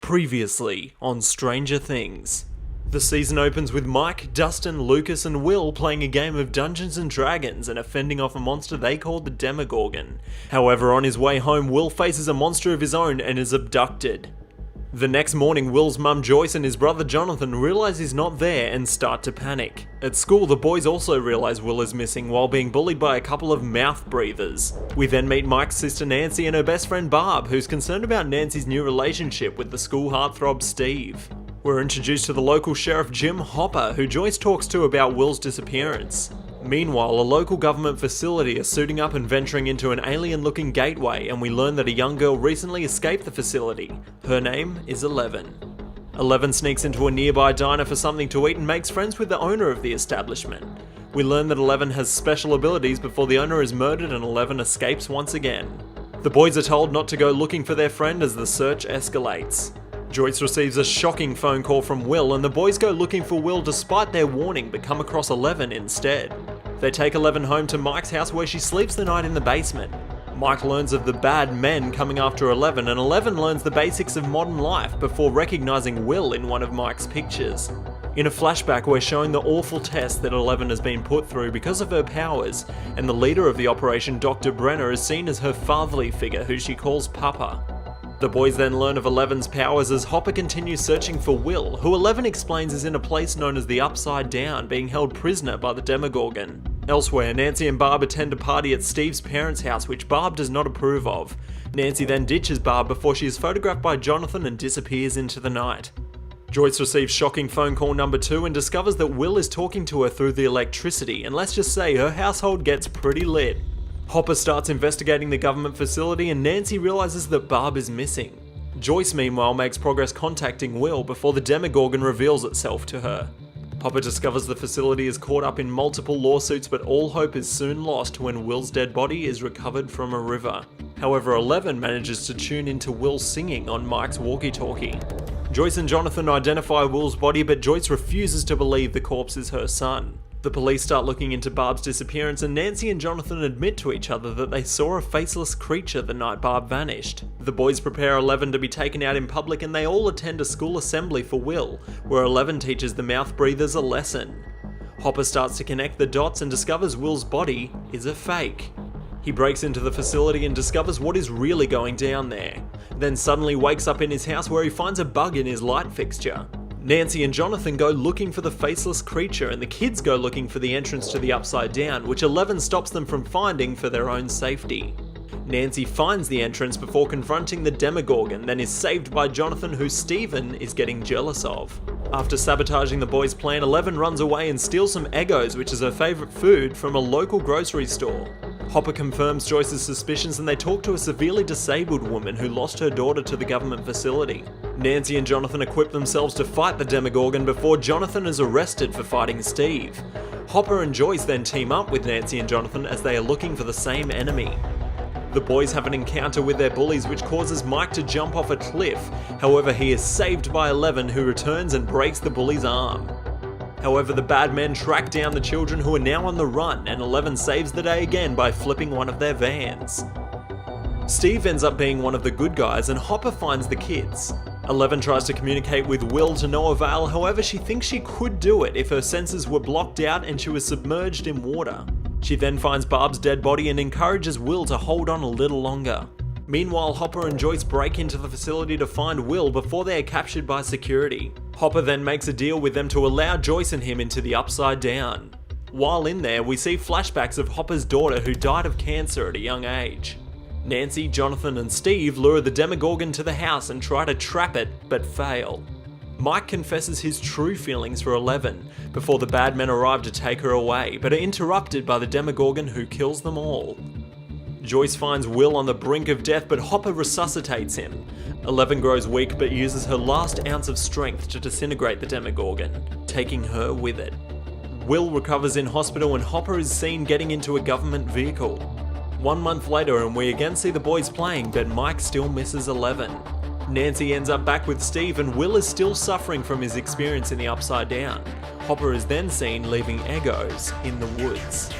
Previously on Stranger Things. The season opens with Mike, Dustin, Lucas and Will playing a game of Dungeons & Dragons and fending off a monster they call the Demogorgon. However, on his way home, Will faces a monster of his own and is abducted. The next morning, Will's mum Joyce and his brother Jonathan realise he's not there and start to panic. At school, the boys also realise Will is missing while being bullied by a couple of mouth breathers. We then meet Mike's sister Nancy and her best friend Barb, who's concerned about Nancy's new relationship with the school heartthrob Steve. We're introduced to the local sheriff Jim Hopper, who Joyce talks to about Will's disappearance. Meanwhile, a local government facility is suiting up and venturing into an alien-looking gateway, and we learn that a young girl recently escaped the facility. Her name is Eleven. Eleven sneaks into a nearby diner for something to eat and makes friends with the owner of the establishment. We learn that Eleven has special abilities before the owner is murdered and Eleven escapes once again. The boys are told not to go looking for their friend as the search escalates. Joyce receives a shocking phone call from Will, and the boys go looking for Will despite their warning but come across Eleven instead. They take Eleven home to Mike's house where she sleeps the night in the basement. Mike learns of the bad men coming after Eleven, and Eleven learns the basics of modern life before recognizing Will in one of Mike's pictures. In a flashback, we're showing the awful test that Eleven has been put through because of her powers, and the leader of the operation, Dr. Brenner, is seen as her fatherly figure who she calls Papa. The boys then learn of Eleven's powers as Hopper continues searching for Will, who Eleven explains is in a place known as the Upside Down, being held prisoner by the Demogorgon. Elsewhere, Nancy and Barb attend a party at Steve's parents' house, which Barb does not approve of. Nancy then ditches Barb before she is photographed by Jonathan and disappears into the night. Joyce receives shocking phone call number 2 and discovers that Will is talking to her through the electricity, and let's just say her household gets pretty lit. Hopper starts investigating the government facility and Nancy realizes that Barb is missing. Joyce meanwhile makes progress contacting Will before the Demogorgon reveals itself to her. Hopper discovers the facility is caught up in multiple lawsuits, but all hope is soon lost when Will's dead body is recovered from a river. However, Eleven manages to tune into Will singing on Mike's walkie-talkie. Joyce and Jonathan identify Will's body, but Joyce refuses to believe the corpse is her son. The police start looking into Barb's disappearance, and Nancy and Jonathan admit to each other that they saw a faceless creature the night Barb vanished. The boys prepare Eleven to be taken out in public, and they all attend a school assembly for Will, where Eleven teaches the mouth breathers a lesson. Hopper starts to connect the dots and discovers Will's body is a fake. He breaks into the facility and discovers what is really going down there, then suddenly wakes up in his house where he finds a bug in his light fixture. Nancy and Jonathan go looking for the faceless creature, and the kids go looking for the entrance to the Upside Down, which Eleven stops them from finding for their own safety. Nancy finds the entrance before confronting the Demogorgon, then is saved by Jonathan, who Steven is getting jealous of. After sabotaging the boys' plan, Eleven runs away and steals some Eggos, which is her favourite food, from a local grocery store. Hopper confirms Joyce's suspicions and they talk to a severely disabled woman who lost her daughter to the government facility. Nancy and Jonathan equip themselves to fight the Demogorgon before Jonathan is arrested for fighting Steve. Hopper and Joyce then team up with Nancy and Jonathan as they are looking for the same enemy. The boys have an encounter with their bullies, which causes Mike to jump off a cliff. However, he is saved by Eleven, who returns and breaks the bully's arm. However, the bad men track down the children, who are now on the run, and Eleven saves the day again by flipping one of their vans. Steve ends up being one of the good guys, and Hopper finds the kids. Eleven tries to communicate with Will to no avail, however she thinks she could do it if her senses were blocked out and she was submerged in water. She then finds Barb's dead body and encourages Will to hold on a little longer. Meanwhile, Hopper and Joyce break into the facility to find Will before they are captured by security. Hopper then makes a deal with them to allow Joyce and him into the Upside Down. While in there, we see flashbacks of Hopper's daughter who died of cancer at a young age. Nancy, Jonathan and Steve lure the Demogorgon to the house and try to trap it, but fail. Mike confesses his true feelings for Eleven before the bad men arrive to take her away, but are interrupted by the Demogorgon, who kills them all. Joyce finds Will on the brink of death, but Hopper resuscitates him. Eleven grows weak but uses her last ounce of strength to disintegrate the Demogorgon, taking her with it. Will recovers in hospital and Hopper is seen getting into a government vehicle. 1 month later and we again see the boys playing, but Mike still misses Eleven. Nancy ends up back with Steve and Will is still suffering from his experience in the Upside Down. Hopper is then seen leaving Eggos in the woods.